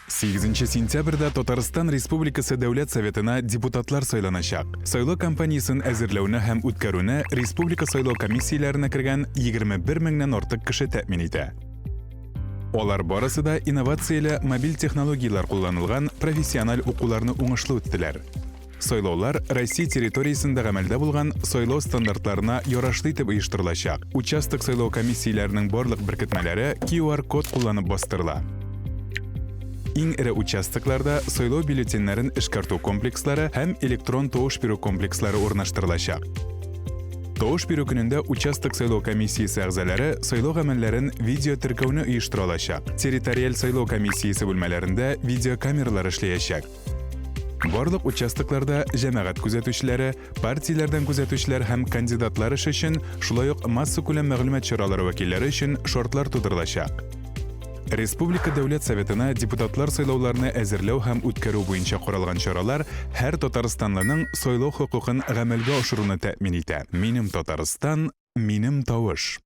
8 сентябрда Татарстан Республикасы Дәүләт Советына депутатлар сайланачак. Сайлау кампаниясын әзерләүне һәм үткәрүне Республика сайлау комиссияләренә кергән 21 меңнән артык кеше тәэмин итә. Алар барысы да инновацияле мобиль технологиялар кулланылган профессиональ укуларны уңышлы үттеләр. Сайлаулар Россия территориясендә гамәлдә булган сайлау стандартларына ярашлы итеп оештырылачак. Участок сайлау комиссияләренең барлык беркетмәләре QR-код кулланып бастырыла. Иң эре участокларда сайлау бюллетеннәрен эшкәртү комплекслары һәм электрон тавыш бирү комплекслары урнаштырылачак. Тавыш бирү көнендә участок сайлау комиссиясе әгъзалары сайлау гамәлләрен видео теркәүне оештыра алачак. Территориаль сайлау комиссиясе бүлмәләрендә видеокамералар эшләячәк. Барлык участокларда җәмәгать күзәтүчеләре, партияләрдән күзәтүчеләр һәм кандидатлар эше өчен, шулай ук масса күләм мәгълүмат чаралары вәкилләре өчен шартлар тудырылачак. Республика Дәүләт Советына депутатлар сайлауларны әзерләү һәм үткәрү буенча каралган чаралар һәр татарстанлының сайлау хокукын гамәлгә ашыруны тәэмин итә. Минем Татарстан, минем тавыш.